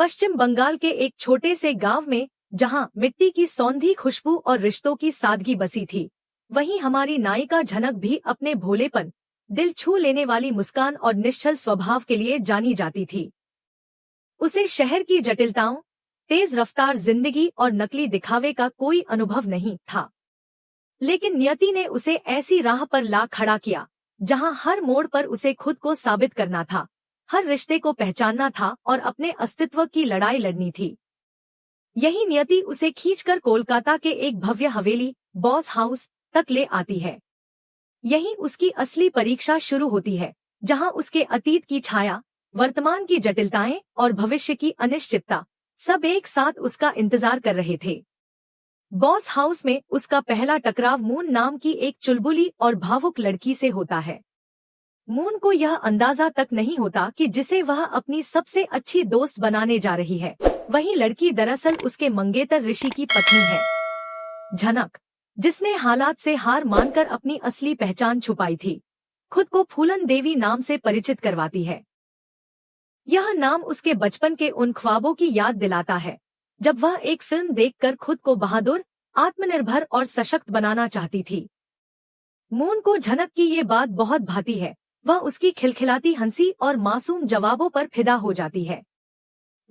पश्चिम बंगाल के एक छोटे से गांव में, जहां मिट्टी की सौंधी खुशबू और रिश्तों की सादगी बसी थी, वहीं हमारी नायिका झनक भी अपने भोलेपन, दिल छू लेने वाली मुस्कान और निश्चल स्वभाव के लिए जानी जाती थी। उसे शहर की जटिलताओं, तेज रफ्तार जिंदगी और नकली दिखावे का कोई अनुभव नहीं था। लेकिन नियति ने उसे ऐसी राह पर ला खड़ा किया, जहां हर मोड़ पर उसे खुद को साबित करना था, हर रिश्ते को पहचानना था और अपने अस्तित्व की लड़ाई लड़नी थी। यही नियति उसे खींचकर कोलकाता के एक भव्य हवेली, बॉस हाउस, तक ले आती है। यही उसकी असली परीक्षा शुरू होती है, जहां उसके अतीत की छाया, वर्तमान की जटिलताएं और भविष्य की अनिश्चितता सब एक साथ उसका इंतजार कर रहे थे। बॉस हाउस में उसका पहला टकराव मून नाम की एक चुलबुली और भावुक लड़की से होता है। मून को यह अंदाजा तक नहीं होता कि जिसे वह अपनी सबसे अच्छी दोस्त बनाने जा रही है, वही लड़की दरअसल उसके मंगेतर ऋषि की पत्नी है। झनक, जिसने हालात से हार मानकर अपनी असली पहचान छुपाई थी, खुद को फूलन देवी नाम से परिचित करवाती है। यह नाम उसके बचपन के उन ख्वाबों की याद दिलाता है, जब वह एक फिल्म देखकर खुद को बहादुर, आत्मनिर्भर और सशक्त बनाना चाहती थी। मून को झनक की ये बात बहुत भाती है। वह उसकी खिलखिलाती हंसी और मासूम जवाबों पर फिदा हो जाती है।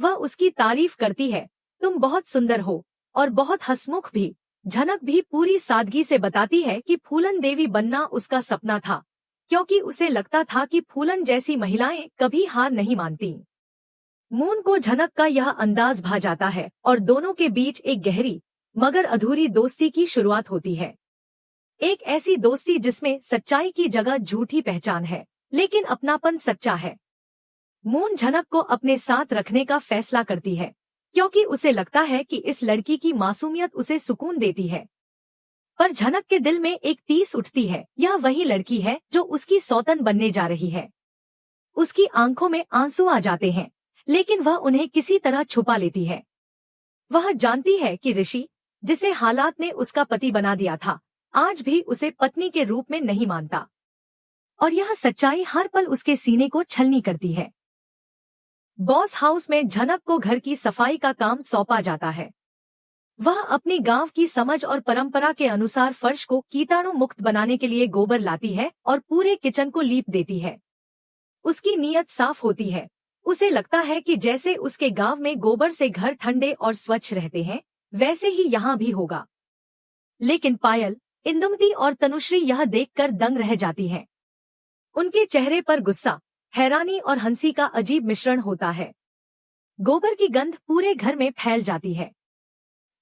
वह उसकी तारीफ करती है, तुम बहुत सुंदर हो और बहुत हंसमुख भी। झनक भी पूरी सादगी से बताती है कि फूलन देवी बनना उसका सपना था, क्योंकि उसे लगता था कि फूलन जैसी महिलाएं कभी हार नहीं मानती। मून को झनक का यह अंदाज भा जाता है और दोनों के बीच एक गहरी मगर अधूरी दोस्ती की शुरुआत होती है। एक ऐसी दोस्ती जिसमें सच्चाई की जगह झूठी पहचान है, लेकिन अपनापन सच्चा है। मून झनक को अपने साथ रखने का फैसला करती है, क्योंकि उसे लगता है कि इस लड़की की मासूमियत उसे सुकून देती है। पर झनक के दिल में एक टीस उठती है, यह वही लड़की है जो उसकी सौतन बनने जा रही है। उसकी आंखों में आंसू आ जाते हैं, लेकिन वह उन्हें किसी तरह छुपा लेती है। वह जानती है कि ऋषि, जिसे हालात ने उसका पति बना दिया था, आज भी उसे पत्नी के रूप में नहीं मानता, और यह सच्चाई हर पल उसके सीने को छलनी करती है। बॉस हाउस में झनक को घर की सफाई का काम सौंपा जाता है। वह अपनी गांव की समझ और परंपरा के अनुसार फर्श को कीटाणु मुक्त बनाने के लिए गोबर लाती है और पूरे किचन को लीप देती है। उसकी नीयत साफ होती है। उसे लगता है कि जैसे उसके गांव में गोबर से घर ठंडे और स्वच्छ रहते हैं, वैसे ही यहाँ भी होगा। लेकिन पायल, इंदुमती और तनुश्री यह देखकर दंग रह जाती हैं। उनके चेहरे पर गुस्सा, हैरानी और हंसी का अजीब मिश्रण होता है। गोबर की गंध पूरे घर में फैल जाती है।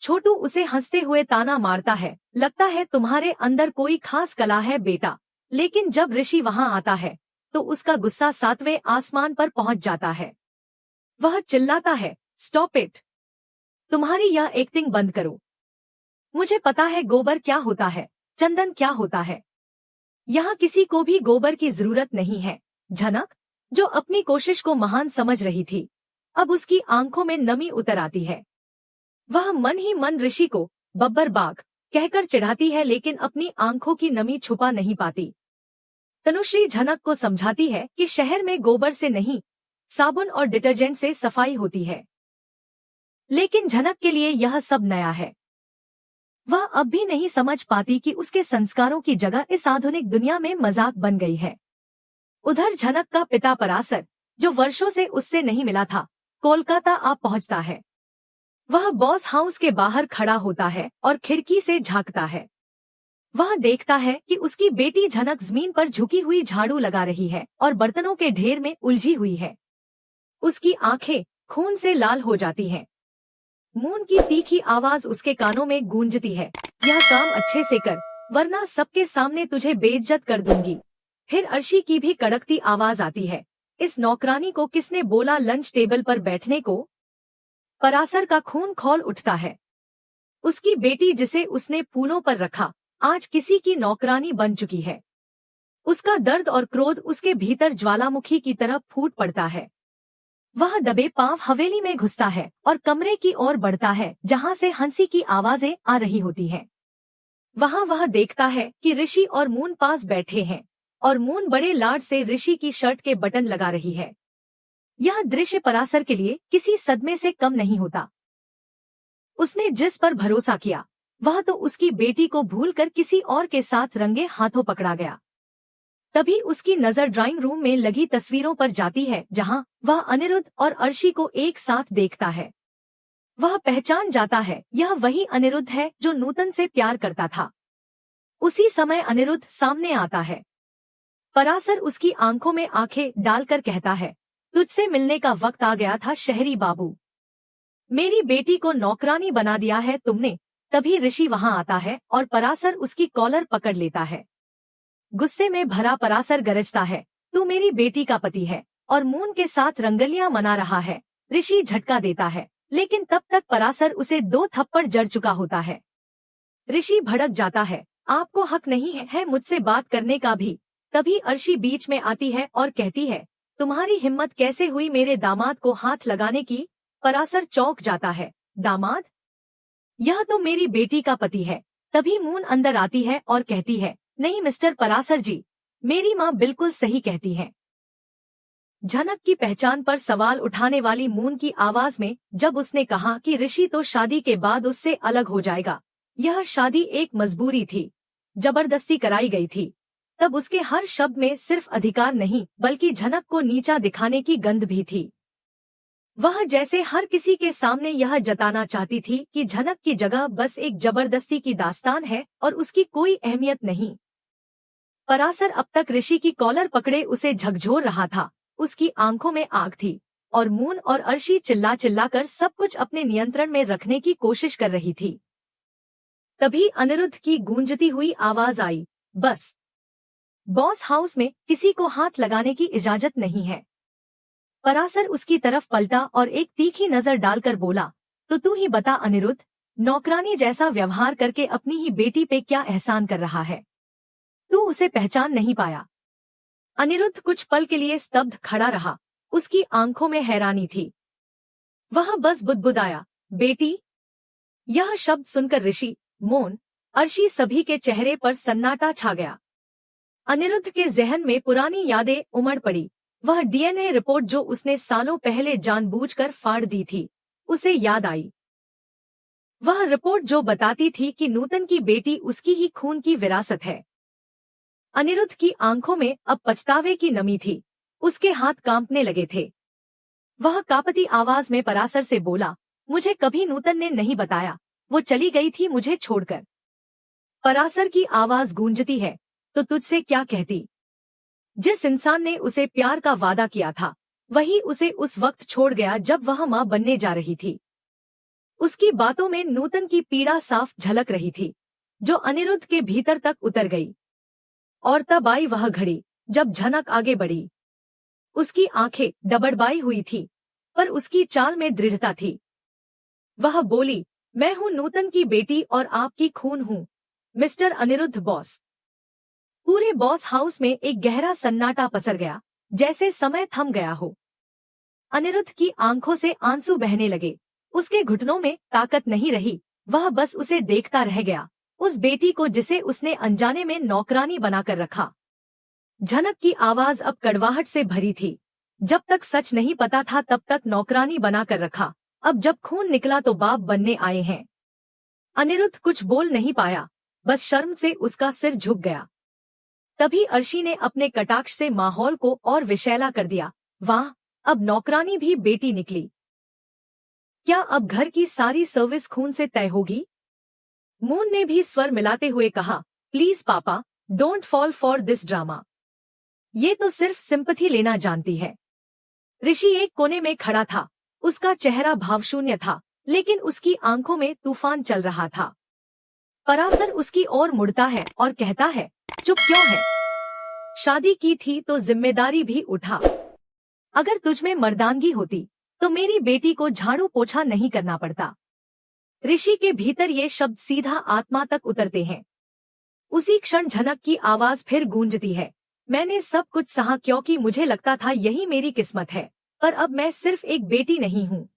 छोटू उसे हंसते हुए ताना मारता है, लगता है तुम्हारे अंदर कोई खास कला है बेटा। लेकिन जब ऋषि वहां आता है, तो उसका गुस्सा 7वें आसमान पर पहुंच जाता है। वह चिल्लाता है, स्टॉप इट, तुम्हारी यह एक्टिंग बंद करो। मुझे पता है गोबर क्या होता है, चंदन क्या होता है। यहाँ किसी को भी गोबर की जरूरत नहीं है। झनक, जो अपनी कोशिश को महान समझ रही थी, अब उसकी आंखों में नमी उतर आती है। वह मन ही मन ऋषि को बब्बर बाग कहकर चिढ़ाती है, लेकिन अपनी आंखों की नमी छुपा नहीं पाती। तनुश्री झनक को समझाती है कि शहर में गोबर से नहीं, साबुन और डिटर्जेंट से सफाई होती है। लेकिन झनक के लिए यह सब नया है। वह अब भी नहीं समझ पाती कि उसके संस्कारों की जगह इस आधुनिक दुनिया में मजाक बन गई है। उधर झनक का पिता परासर, जो वर्षों से उससे नहीं मिला था, कोलकाता आ पहुंचता है। वह बॉस हाउस के बाहर खड़ा होता है और खिड़की से झांकता है। वह देखता है कि उसकी बेटी झनक जमीन पर झुकी हुई झाड़ू लगा रही है और बर्तनों के ढेर में उलझी हुई है। उसकी आंखें खून से लाल हो जाती हैं। मून की तीखी आवाज उसके कानों में गूंजती है, यह काम अच्छे से कर, वरना सबके सामने तुझे बेइज्जत कर दूंगी। फिर अर्शी की भी कड़कती आवाज आती है, इस नौकरानी को किसने बोला लंच टेबल पर बैठने को। परासर का खून खौल उठता है। उसकी बेटी, जिसे उसने फूलों पर रखा, आज किसी की नौकरानी बन चुकी है। उसका दर्द और क्रोध उसके भीतर ज्वालामुखी की तरह फूट पड़ता है। वह दबे पांव हवेली में घुसता है और कमरे की ओर बढ़ता है, जहां से हंसी की आवाजें आ रही होती हैं। वहां वह देखता है कि ऋषि और मून पास बैठे हैं और मून बड़े लाड से ऋषि की शर्ट के बटन लगा रही है। यह दृश्य पराशर के लिए किसी सदमे से कम नहीं होता। उसने जिस पर भरोसा किया वह तो उसकी बेटी को भूलकर किसी और के साथ रंगे हाथों पकड़ा गया। तभी उसकी नजर ड्राइंग रूम में लगी तस्वीरों पर जाती है जहां वह अनिरुद्ध और अर्शी को एक साथ देखता है। वह पहचान जाता है यह वही अनिरुद्ध है जो नूतन से प्यार करता था। उसी समय अनिरुद्ध सामने आता है। पराशर उसकी आंखों में आंखें डालकर कहता है, तुझसे मिलने का वक्त आ गया था शहरी बाबू। मेरी बेटी को नौकरानी बना दिया है तुमने। तभी ऋषि वहां आता है और पराशर उसकी कॉलर पकड़ लेता है। गुस्से में भरा पराशर गरजता है, तू मेरी बेटी का पति है और मून के साथ रंगलियां मना रहा है। ऋषि झटका देता है लेकिन तब तक पराशर उसे 2 थप्पड़ जड़ चुका होता है। ऋषि भड़क जाता है, आपको हक नहीं है मुझसे बात करने का भी। तभी अर्शी बीच में आती है और कहती है, तुम्हारी हिम्मत कैसे हुई मेरे दामाद को हाथ लगाने की। पराशर चौंक जाता है, दामाद? यह तो मेरी बेटी का पति है। तभी मून अंदर आती है और कहती है, नहीं मिस्टर पराशर जी, मेरी माँ बिल्कुल सही कहती है। झनक की पहचान पर सवाल उठाने वाली मून की आवाज में जब उसने कहा कि ऋषि तो शादी के बाद उससे अलग हो जाएगा, यह शादी एक मजबूरी थी, जबरदस्ती कराई गई थी, तब उसके हर शब्द में सिर्फ अधिकार नहीं बल्कि झनक को नीचा दिखाने की गंध भी थी। वह जैसे हर किसी के सामने यह जताना चाहती थी कि झनक की जगह बस एक जबरदस्ती की दास्तान है और उसकी कोई अहमियत नहीं। पराशर अब तक ऋषि की कॉलर पकड़े उसे झकझोर रहा था। उसकी आंखों में आग थी और मून और अर्शी चिल्ला चिल्लाकर सब कुछ अपने नियंत्रण में रखने की कोशिश कर रही थी। तभी अनिरुद्ध की गूंजती हुई आवाज आई, बस। बॉस हाउस में किसी को हाथ लगाने की इजाजत नहीं है। पराशर उसकी तरफ पलटा और एक तीखी नजर डालकर बोला, तो तू ही बता अनिरुद्ध, नौकरानी जैसा व्यवहार करके अपनी ही बेटी पे क्या एहसान कर रहा है? तू उसे पहचान नहीं पाया? अनिरुद्ध कुछ पल के लिए स्तब्ध खड़ा रहा। उसकी आंखों में हैरानी थी। वह बस बुदबुदाया, बेटी। यह शब्द सुनकर ऋषि, मोन, अर्शी सभी के चेहरे पर सन्नाटा छा गया। अनिरुद्ध के जहन में पुरानी यादें उमड़ पड़ी। वह डीएनए रिपोर्ट जो उसने सालों पहले जानबूझकर फाड़ दी थी, उसे याद आई। वह रिपोर्ट जो बताती थी कि नूतन की बेटी उसकी ही खून की विरासत है। अनिरुद्ध की आंखों में अब पछतावे की नमी थी। उसके हाथ कांपने लगे थे। वह कांपती आवाज में पराशर से बोला, मुझे कभी नूतन ने नहीं बताया, वो चली गई थी मुझे छोड़कर। पराशर की आवाज गूंजती है, तो तुझसे क्या कहती? जिस इंसान ने उसे प्यार का वादा किया था वही उसे उस वक्त छोड़ गया जब वह मां बनने जा रही थी। उसकी बातों में नूतन की पीड़ा साफ झलक रही थी जो अनिरुद्ध के भीतर तक उतर गई। और तब आई वह घड़ी जब झनक आगे बढ़ी। उसकी आंखें डबडबाई हुई थी पर उसकी चाल में दृढ़ता थी। वह बोली, मैं हूं नूतन की बेटी और आपकी खून हूं, मिस्टर अनिरुद्ध बॉस। पूरे बॉस हाउस में एक गहरा सन्नाटा पसर गया, जैसे समय थम गया हो। अनिरुद्ध की आंखों से आंसू बहने लगे। उसके घुटनों में ताकत नहीं रही। वह बस उसे देखता रह गया, उस बेटी को जिसे उसने अनजाने में नौकरानी बनाकर रखा। झनक की आवाज अब कड़वाहट से भरी थी। जब तक सच नहीं पता था तब तक नौकरानी बनाकर रखा, अब जब खून निकला तो बाप बनने आए हैं। अनिरुद्ध कुछ बोल नहीं पाया, बस शर्म से उसका सिर झुक गया। तभी अर्शी ने अपने कटाक्ष से माहौल को और विषैला कर दिया। वाह, अब नौकरानी भी बेटी निकली। क्या अब घर की सारी सर्विस खून से तय होगी? मून ने भी स्वर मिलाते हुए कहा, प्लीज पापा, don't fall for this drama. ये तो सिर्फ सिंपैथी लेना जानती है। ऋषि एक कोने में खड़ा था। उसका चेहरा भावशून्य था लेकिन उसकी आंखों में तूफान चल रहा था। पराशर उसकी ओर मुड़ता है और कहता है, चुप क्यों है? शादी की थी तो जिम्मेदारी भी उठा। अगर तुझमें मर्दानगी होती तो मेरी बेटी को झाड़ू पोछा नहीं करना पड़ता। ऋषि के भीतर ये शब्द सीधा आत्मा तक उतरते हैं। उसी क्षण झनक की आवाज फिर गूंजती है, मैंने सब कुछ सहा क्योंकि मुझे लगता था यही मेरी किस्मत है, पर अब मैं सिर्फ एक बेटी नहीं हूँ,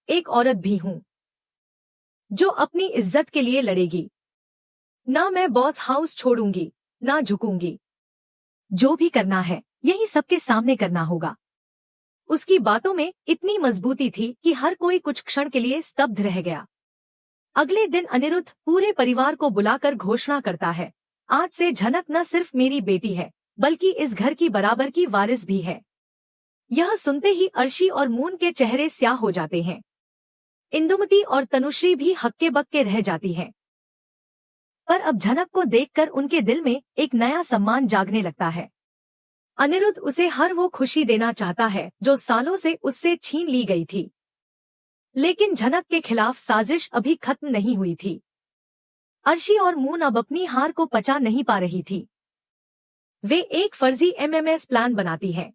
एक औरत भी हूँ जो अपनी इज्जत के लिए लड़ेगी। ना मैं बॉस हाउस छोड़ूंगी, ना झुकूंगी। जो भी करना है यही सबके सामने करना होगा। उसकी बातों में इतनी मजबूती थी कि हर कोई कुछ क्षण के लिए स्तब्ध रह गया। अगले दिन अनिरुद्ध पूरे परिवार को बुलाकर घोषणा करता है, आज से झनक न सिर्फ मेरी बेटी है बल्कि इस घर की बराबर की वारिस भी है। यह सुनते ही अर्शी और मून के चेहरे स्याह हो जाते हैं। इंदुमती और तनुश्री भी हक्के बक्के रह जाती हैं। पर अब झनक को देखकर उनके दिल में एक नया सम्मान जागने लगता है। अनिरुद्ध उसे हर वो खुशी देना चाहता है जो सालों से उससे छीन ली गई थी। लेकिन झनक के खिलाफ साजिश अभी खत्म नहीं हुई थी। अर्शी और मून अब अपनी हार को पचा नहीं पा रही थी। वे एक फर्जी एमएमएस प्लान बनाती है।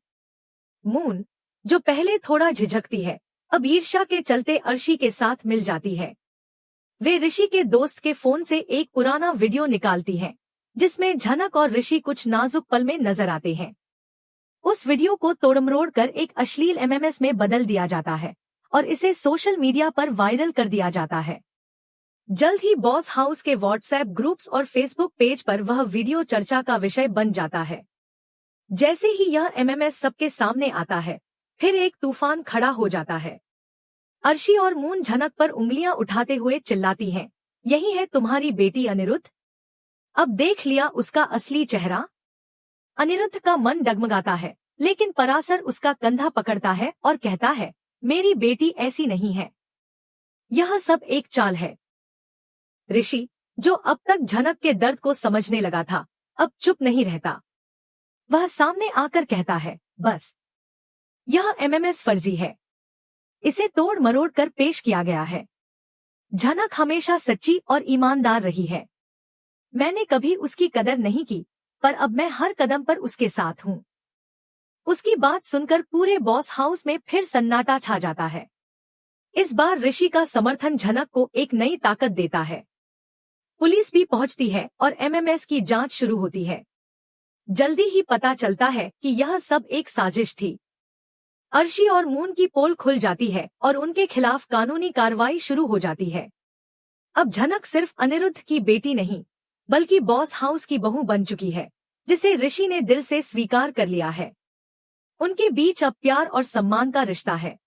मून, जो पहले थोड़ा झिझकती है, अब ईर्ष्या के चलते अर्शी के साथ मिल जाती है। वे ऋषि के दोस्त के फोन से एक पुराना वीडियो निकालती हैं, जिसमें झनक और ऋषि कुछ नाजुक पल में नजर आते हैं। उस वीडियो को तोड़मरोड़ कर एक अश्लील एमएमएस में बदल दिया जाता है और इसे सोशल मीडिया पर वायरल कर दिया जाता है। जल्द ही बॉस हाउस के व्हाट्सएप ग्रुप्स और फेसबुक पेज पर वह वीडियो चर्चा का विषय बन जाता है। जैसे ही यह एमएमएस सबके सामने आता है, फिर एक तूफान खड़ा हो जाता है। अर्शी और मून झनक पर उंगलियां उठाते हुए चिल्लाती हैं, यही है तुम्हारी बेटी अनिरुद्ध? अब देख लिया उसका असली चेहरा? अनिरुद्ध का मन डगमगाता है, लेकिन परासर उसका कंधा पकड़ता है और कहता है, मेरी बेटी ऐसी नहीं है। यह सब एक चाल है। ऋषि, जो अब तक झनक के दर्द को समझने लगा था, अब चुप नहीं रहता। वह सामने आकर कहता है, बस, यह एमएमएस फर्जी है। इसे तोड़ मरोड़ कर पेश किया गया है। झनक हमेशा सच्ची और ईमानदार रही है। मैंने कभी उसकी कदर नहीं की, पर अब मैं हर कदम पर उसके साथ हूँ। उसकी बात सुनकर पूरे बॉस हाउस में फिर सन्नाटा छा जाता है। इस बार ऋषि का समर्थन झनक को एक नई ताकत देता है। पुलिस भी पहुंचती है और एमएमएस की जांच शुरू होती है। जल्दी ही पता चलता है कि यह सब एक साजिश थी। अर्शी और मून की पोल खुल जाती है और उनके खिलाफ कानूनी कार्रवाई शुरू हो जाती है। अब झनक सिर्फ अनिरुद्ध की बेटी नहीं, बल्कि बॉस हाउस की बहू बन चुकी है, जिसे ऋषि ने दिल से स्वीकार कर लिया है। उनके बीच अब प्यार और सम्मान का रिश्ता है।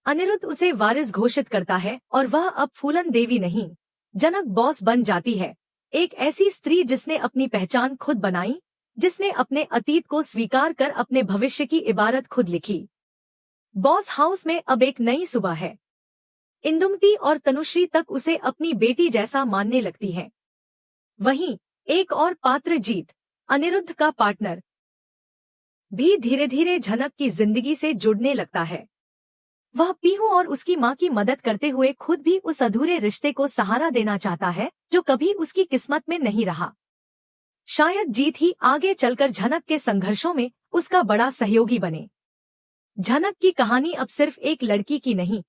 अनिरुद्ध उसे वारिस घोषित करता है और वह अब फूलन देवी नहीं, जनक बॉस बन जाती है। एक ऐसी स्त्री जिसने अपनी पहचान खुद बनाई, जिसने अपने अतीत को स्वीकार कर अपने भविष्य की इबारत खुद लिखी। बॉस हाउस में अब एक नई सुबह है। इंदुमती और तनुश्री तक उसे अपनी बेटी जैसा मानने लगती हैं। वहीं एक और पात्र जीत, अनिरुद्ध का पार्टनर, भी धीरे धीरे झनक की जिंदगी से जुड़ने लगता है। वह पीहू और उसकी मां की मदद करते हुए खुद भी उस अधूरे रिश्ते को सहारा देना चाहता है जो कभी उसकी किस्मत में नहीं रहा। शायद जीत ही आगे चलकर झनक के संघर्षों में उसका बड़ा सहयोगी बने। झनक की कहानी अब सिर्फ एक लड़की की नहीं,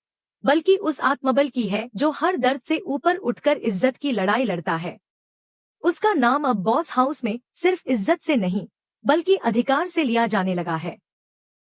बल्कि उस आत्मबल की है जो हर दर्द से ऊपर उठकर इज्जत की लड़ाई लड़ता है। उसका नाम अब बॉस हाउस में सिर्फ इज्जत से नहीं, बल्कि अधिकार से लिया जाने लगा है।